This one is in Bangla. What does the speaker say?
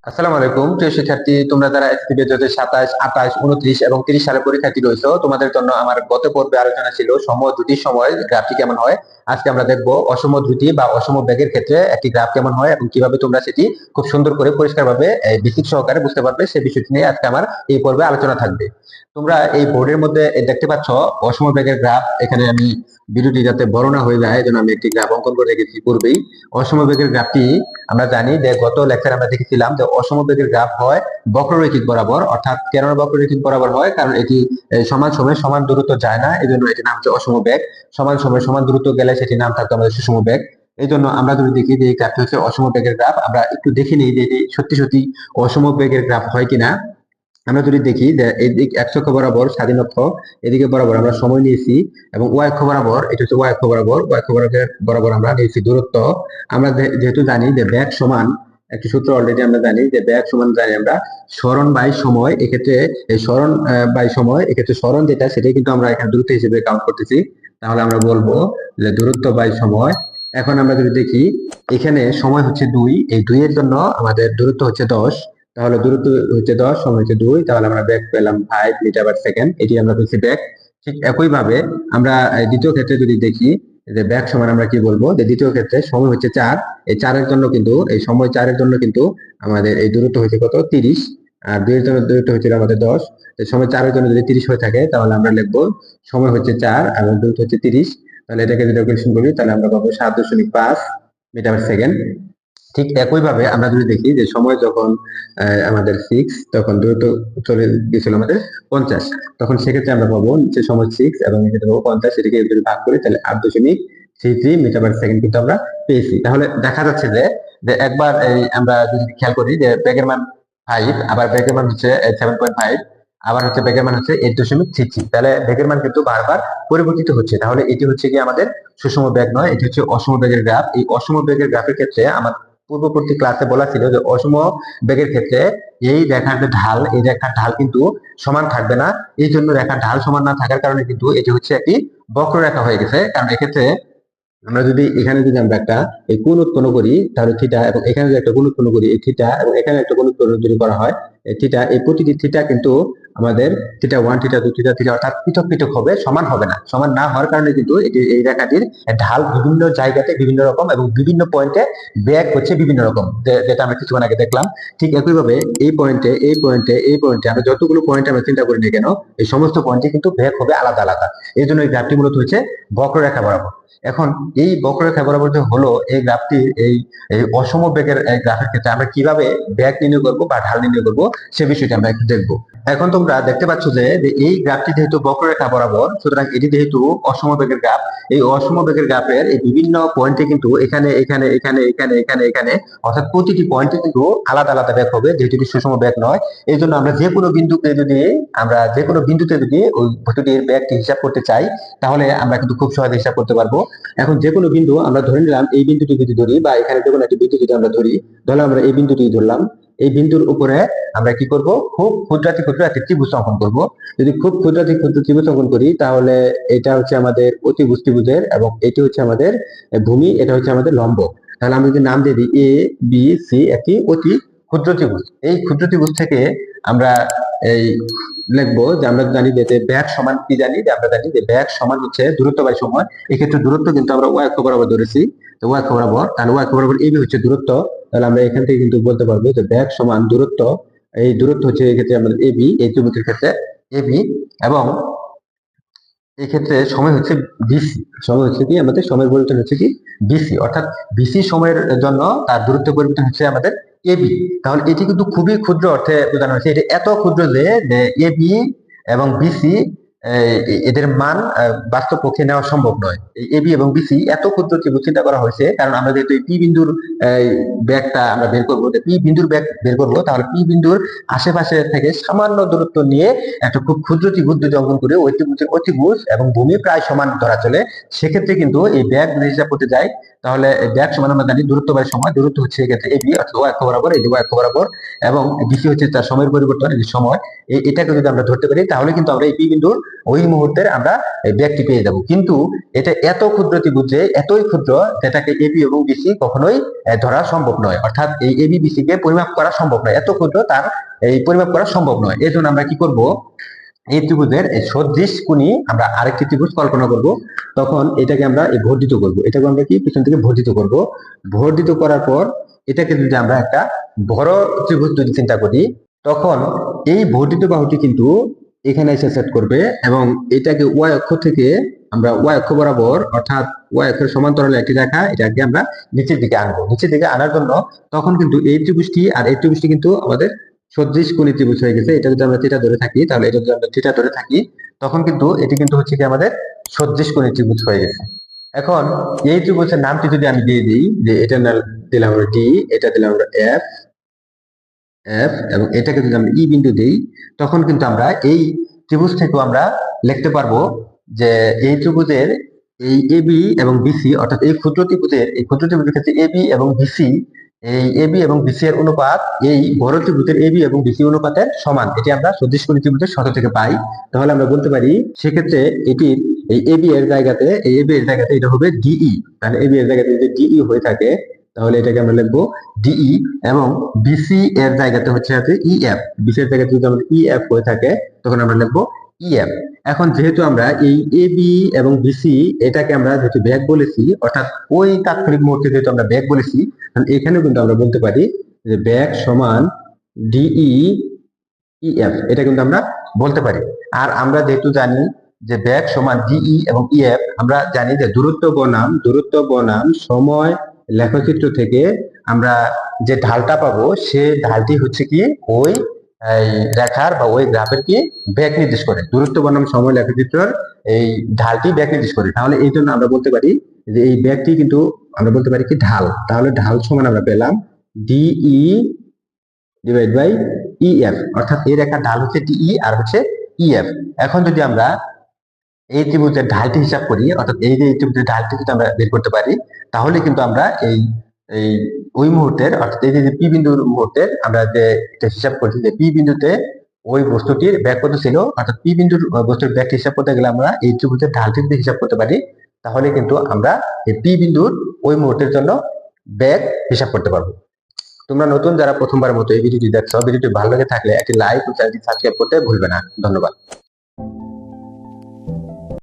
আসসালামু আলাইকুম প্রিয় শিক্ষার্থী, তোমরা যারা এসএসসি 2027, 28, 29 এবং 30 সালের পরীক্ষার্থী রয়েছে, তোমাদের জন্য আমার গত পর্বে আলোচনা ছিল সম দ্রুতির সময় গ্রাফটি কেমন হয়। আজকে আমরা দেখব অসম দ্রুতি বা অসম বেগের ক্ষেত্রে একটি গ্রাফ কেমন হয় এবং কিভাবে তোমরা সেটি খুব সুন্দর করে পরিষ্কারভাবে বেসিক সহকারে বুঝতে পারবে, সেই বিষয়টি নিয়ে আজকে আমার এই পর্বে আলোচনা থাকবে। তোমরা এই বোর্ডের মধ্যে দেখতে পাচ্ছ অসম বেগের গ্রাফ। এখানে আমি ভিডিওটি যাতে বড় না হয়ে যায় এজন্য আমি একটি গ্রাফ অঙ্কন করে রেখেছি পূর্বেই। অসম বেগের গ্রাফটি আমরা জানি যে গত লেকচারে আমরা দেখেছিলাম যে অসম বেগের গ্রাফ হয় বক্ররেখিক বরাবর। অর্থাৎ কেন বক্ররেখিক বরাবর হয়? কারণ এটি সমান সময়ে সমান দূরত্ব যায় না, এই জন্য এটির নাম হচ্ছে অসম বেগ। সমান সময়ে সমান দূরত্ব গেলে সেটির নাম থাকতো আমাদের সুষম বেগ। এই জন্য আমরা যদি দেখি যে এই গ্রাফটি হচ্ছে অসম বেগের গ্রাফ, আমরা একটু দেখে নিই যে এটি সত্যি সত্যি অসম বেগের গ্রাফ হয় কিনা। আমরা যদি দেখি যে এদিক x অক্ষ বরাবর স্বাধীন অক্ষ, এদিকে বরাবর আমরা সময় নিয়েছি, এবং y অক্ষ বরাবর, এটা হচ্ছে y অক্ষ বরাবর, y অক্ষ বরাবর আমরা নিয়েছি দূরত্ব। আমরা যেহেতু জানি যে ব্যাগ সমান, একটি সূত্র অলরেডি আমরা জানি যে ব্যাগ সমান জানি আমরা সরণ বাই সময়। এক্ষেত্রে এই সরণ বাই সময়, এক্ষেত্রে সরণ যেটা সেটাই কিন্তু আমরা এখানে দূরত্ব হিসেবে কাউন্ট করতেছি। তাহলে আমরা বলবো যে দূরত্ব বাই সময়। এখন আমরা যদি দেখি এখানে সময় হচ্ছে 2, এই 2 এর জন্য আমাদের দূরত্ব হচ্ছে 10। তাহলে দূরত্ব হচ্ছে 10, সময় হচ্ছে 2, তাহলে আমরা ব্যাক পেলাম 5 মিটার পার সেকেন্ড, এটি আমরা পেয়েছি ব্যাক। ঠিক একই ভাবে আমরা দ্বিতীয় ক্ষেত্রে যদি দেখি যে ব্যাক সমান আমরা কি বলবো, যে দ্বিতীয় ক্ষেত্রে সময় হচ্ছে 4, এই 4 এর জন্য কিন্তু এই সময় 4 এর জন্য কিন্তু আমাদের এই দূরত্ব হচ্ছে কত, 30। আর 2 এর জন্য দূরত্ব হচ্ছে আমাদের 10। সময় 4 এর জন্য যদি 30 হয়ে থাকে তাহলে আমরা লিখবো সময় হচ্ছে 4 আর দূরত্ব হচ্ছে 30। তাহলে এটাকে যদি ক্যালকুলেশন করি তাহলে আমরা পাবো 7.5 মিটার পার সেকেন্ড। ঠিক একই ভাবে আমরা যদি দেখি যে সময় যখন আমাদের 6, তখন দ্রুত চলে গেছিল আমাদের 50, তখন সেক্ষেত্রে আমরা পাবো নিচে সময় 6 এবং এক্ষেত্রে পাবো 50, এটাকে যদি ভাগ করি তাহলে 8.33 মিটার পার সেকেন্ড কিন্তু আমরা পেয়েছি। তাহলে দেখা যাচ্ছে যে যে একবার এই আমরা যদি খেয়াল করি যে বেগের মান 5, আবার বেগের মান হচ্ছে 7.5, আবার হচ্ছে বেগের মান হচ্ছে 8.33, তাহলে বেগের মান কিন্তু বারবার পরিবর্তিত হচ্ছে। তাহলে এটি হচ্ছে কি আমাদের সুষম বেগ নয়, এটি হচ্ছে অসম বেগের গ্রাফ। এই অসম বেগের গ্রাফের ক্ষেত্রে আমার পূর্ববর্তী ক্লাসে বলা ছিল যে অসম বেগের ক্ষেত্রে এই রেখার যে ঢাল, এই রেখার ঢাল কিন্তু সমান থাকবে না। এই জন্য রেখার ঢাল সমান না থাকার কারণে কিন্তু এটি হচ্ছে একটি বক্ররেখা হয়ে গেছে। কারণ এক্ষেত্রে আমরা যদি এখানে যদি আমরা একটা এই কোণ উৎপন্ন করি তাহলে থিটা, এবং এখানে যদি একটা কোণ উৎপন্ন করি এই থিটা, এবং এখানে একটা কোণ উৎপন্ন যদি করা হয় এই থিটা, এই প্রতিটি থিটা কিন্তু আমাদের থিটা 1, থিটা 2, থিটা 3 অর্থাৎ পৃথক পৃথক হবে, সমান হবে না। সমান না হওয়ার কারণে কিন্তু এটি এই রেখাটির ঢাল বিভিন্ন জায়গাতে বিভিন্ন রকম এবং বিভিন্ন পয়েন্টে ব্যাক হচ্ছে বিভিন্ন রকম, যেটা আমরা কিছুক্ষণ আগে দেখলাম। ঠিক একইভাবে এই পয়েন্টে, এই পয়েন্টে, এই পয়েন্টে আমরা যতগুলো পয়েন্ট আমরা চিন্তা করি না কেন, এই সমস্ত পয়েন্টে কিন্তু ব্যাক হবে আলাদা আলাদা। এই জন্য এই গ্রাফটি মূলত হচ্ছে বক্ররেখা বরাবর। এখন এই বক্ররেখা বরাবর যে হলো এই গ্রাফটি, এই এই অসম বেগের গ্রাফের ক্ষেত্রে আমরা কিভাবে ব্যাগ নির্ণয় করবো বা ঢাল নির্ণয় করবো সে বিষয়টি আমরা একটু দেখবো। এখন তোমরা দেখতে পাচ্ছ যে এই গ্রাফটি যেহেতু বক্ররেখা বরাবর, সুতরাং এটি যেহেতু অসম বেগের গ্রাফ, এই অসম বেগের গ্রাফের এই বিভিন্ন পয়েন্টে কিন্তু এখানে এখানে এখানে এখানে এখানে এখানে অর্থাৎ প্রতিটি পয়েন্টে কিন্তু আলাদা আলাদা ব্যাগ হবে, যেহেতু এটি সুষম ব্যাগ নয়। এই জন্য আমরা যে কোনো বিন্দুতে যদি ওই প্রতিটির ব্যাগটি হিসাব করতে চাই তাহলে আমরা কিন্তু খুব সহজে হিসাব করতে পারবো। এখন যে কোনো বিন্দু আমরা ধরে নিলাম, এই বিন্দুটি যদি ধরি বা এখানে যে কোনো একটি বিন্দু যদি আমরা ধরি, তাহলে আমরা এই বিন্দুটি ধরলাম। এই বিন্দুর উপরে আমরা কি করব, খুব ক্ষুদ্রাতি ক্ষুদ্র একটি ত্রিভুজ অঙ্কন করব। যদি খুব ক্ষুদ্রাতি ক্ষুদ্র ত্রিভুজ অঙ্কন করি তাহলে এটা হচ্ছে আমাদের অতিভুজ ত্রিভুজের, এবং এটি হচ্ছে আমাদের ভূমি, এটা হচ্ছে আমাদের লম্ব। তাহলে আমরা যদি নাম দিয়ে দিই এ বি সি, একটি অতি ক্ষুদ্র ত্রিভুজ। এই ক্ষুদ্র ত্রিভুজ থেকে আমরা এই লিখবো যে আমরা জানি যে ব্যাগ সমান কি জানি, যে আমরা জানি যে ব্যাগ সমান হচ্ছে দূরত্ব বাই সময়। এক্ষেত্রে দূরত্ব কিন্তু আমরা ওয়াই অক্ষ বরাবর ধরেছি, তো ওয়াই অক্ষ বরাবর, তাহলে ওয়াই অক্ষ বরাবর এবি হচ্ছে দূরত্ব। তাহলে আমরা এখান থেকে কিন্তু বলতে পারবো যে ব্যাগ সমান দূরত্ব, এই দূরত্ব হচ্ছে এক্ষেত্রে আমাদের এবি, এই ত্রিভুজের ক্ষেত্রে এবি, এবং এই ক্ষেত্রে সময় হচ্ছে বিসি। সময় হচ্ছে কি আমাদের সময়ের পরিবর্তন হচ্ছে কি বিসি, অর্থাৎ বিসি সময়ের জন্য তার দূরত্ব পরিবর্তন হচ্ছে আমাদের এবি। তাহলে এটি কিন্তু খুবই ক্ষুদ্র অর্থে বোঝানো হয়েছে, এটি এত ক্ষুদ্র যে এবি এবং বিসি এদের মান বাস্তব পক্ষে নেওয়া সম্ভব নয়। এই এবি এবং বিসি এত ক্ষুদ্র ত্রিভুজ চিন্তা করা হয়েছে কারণ আমরা যেহেতু এই পি বিন্দুর ব্যাগটা আমরা বের করবো, পি বিন্দুর ব্যাগ বের করবো, তাহলে পি বিন্দুর আশেপাশে থেকে সামান্য দূরত্ব নিয়ে একটা খুব ক্ষুদ্র ত্রিভুজ যদি অঙ্কন করে ওই ত্রিভুজের অতিভুজ এবং ভূমি প্রায় সমান ধরা চলে, সেক্ষেত্রে কিন্তু এই ব্যাগ হিসাব করতে যাই তাহলে ব্যাগ সমান আমরা জানি দূরত্ব বাই সময়। দূরত্ব হচ্ছে এক্ষেত্রে এবি অর্থাৎ ওয়াই অক্ষ বরাবর, এই যে ওয়াই অক্ষ বরাবর, এবং বিসি হচ্ছে তার সময়ের পরিবর্তন, এই সময়। এটাকে যদি আমরা ধরতে পারি তাহলে কিন্তু আমরা এই পি বিন্দুর ওই মুহূর্তের আমরা এই ব্যাগটি পেয়ে যাব। কিন্তু এটা এত ক্ষুদ্র ত্রিভুজ যে এতই ক্ষুদ্র যেটাকে এবি এবং বিসি কখনোই ধরা সম্ভব নয়, অর্থাৎ এই এবি বিসি কে পরিমাপ করা সম্ভব নয়, এত ক্ষুদ্র তার এই পরিমাপ করা সম্ভব নয়। এর জন্য আমরা কি করব, এই ত্রিভুজের এই সদৃশ কোণী আমরা আরেকটি ত্রিভুজ কল্পনা করব। তখন এটাকে আমরা বর্ধিত করব, এটাকে আমরা কি পিছন থেকে বর্ধিত করব। বর্ধিত করার পর এটাকে যদি আমরা একটা বড় ত্রিভুজ যদি চিন্তা করি, তখন এই বর্ধিত বাহুটি কিন্তু এখানে এসে সেট করবে এবং এটাকে ওয়াই অক্ষ থেকে আমরা ওয়াই অক্ষ বরাবর, অর্থাৎ ওয়াই অক্ষের সমান্তরালে একটি রেখা, এটাকে আমরা নিচের দিকে আনবো। নিচের দিকে আনার জন্য তখন কিন্তু এই ত্রিভুজটি আর এই ত্রিভুজটি কিন্তু আমাদের সদৃশ কোণী ত্রিভুজ হয়ে গেছে। এটা যদি আমরা থিটা ধরে থাকি, তাহলে এটা যদি আমরা থিটা ধরে থাকি, তখন কিন্তু এটি কিন্তু হচ্ছে কি আমাদের সদৃশ কোণী ত্রিভুজ হয়ে গেছে। এখন এই ত্রিভুজের নামটি যদি আমি দিয়ে দিই, যে এটা দিলাম আমরা ডি, এটা দিলাম আমরা এফ, এবং এটাকে যদি আমরা ই বিন্দু দিই, তখন কিন্তু আমরা এই ত্রিভুজ থেকেও আমরা লিখতে পারবো যে এই ত্রিভুজের এই এবি এবং বিসি, অর্থাৎ এই ক্ষুদ্র ত্রিভুজের ক্ষেত্রে এবি এবং বিসি, এই এবি এবং বিসি এর অনুপাত এই বড় ত্রিভুজের এবি এবং বিসি অনুপাতের সমান, এটি আমরা সদৃশ কোণী ত্রিভুজের শর্ত থেকে পাই। তাহলে আমরা বলতে পারি সেক্ষেত্রে এটির এই এবি এর জায়গাতে এটা হবে ডিই। তাহলে এবি এর জায়গাতে যদি ডিই হয়ে থাকে, তাহলে এটাকে আমরা লিখবো ডিই, এবং বিসি এর জায়গাতে হচ্ছে ইএফ। বিসি এর জায়গাতে যদি আমাদের ইএফ হয়ে থাকে, তখন আমরা লিখবো ইএফ। এখন যেহেতু আমরা এই এবি এবং বিসি এটাকে আমরা যেহেতু ব্যাগ বলেছি, অর্থাৎ ওই তাৎক্ষণিক মুহূর্তে যেহেতু আমরা ব্যাগ বলেছি, এখানেও কিন্তু আমরা বলতে পারি যে ব্যাগ সমান ডিই ইএফ, এটা কিন্তু আমরা বলতে পারি। আর আমরা যেহেতু জানি যে ব্যাগ সমান ডিই এবং ইএফ, আমরা জানি যে দূরত্ব বনাম সময় লেখচিত্র থেকে আমরা যে ঢালটা পাবো, সে ঢালটি হচ্ছে কি ওই রেখার বা ওই গ্রাফের কি ব্যাগ নির্দেশ করে। দূরত্ব বনাম সময় লেখচিত্রের এই ঢালটি ব্যাগ নির্দেশ করে। তাহলে এই জন্য আমরা বলতে পারি যে এই ব্যাগটি কিন্তু আমরা বলতে পারি কি ঢাল। তাহলে ঢাল সমান আমরা পেলাম ডিই ডিভাইড বাই ইএফ, অর্থাৎ এই রেখার ঢাল হচ্ছে ডিই আর হচ্ছে ইএফ। এখন যদি আমরা এই ত্রিভুজের ঢালটি হিসাব করি, অর্থাৎ এই যে ত্রিভুজের ঢালটি যদি আমরা বের করতে পারি, তাহলে কিন্তু আমরা এই এই ওই মুহূর্তের, অর্থাৎ এই যে পি বিন্দুর মুহূর্তের আমরা যে এটা হিসাব করছি যে পি বিন্দুতে ওই বস্তুটির ব্যাগ কত ছিল, অর্থাৎ পি বিন্দুর বস্তুর ব্যাগটি হিসাব করতে গেলে আমরা এই ত্রিভুজের ঢালটি যদি হিসাব করতে পারি, তাহলে কিন্তু আমরা এই পি বিন্দুর ওই মুহূর্তের জন্য ব্যাগ হিসাব করতে পারবো। তোমরা নতুন যারা প্রথমবার মতো এই ভিডিওটি দেখছো, ভিডিওটি ভালো লেগে থাকলে একটি লাইক ও চ্যানেলটি সাবস্ক্রাইব করতে ভুলবে না। ধন্যবাদ।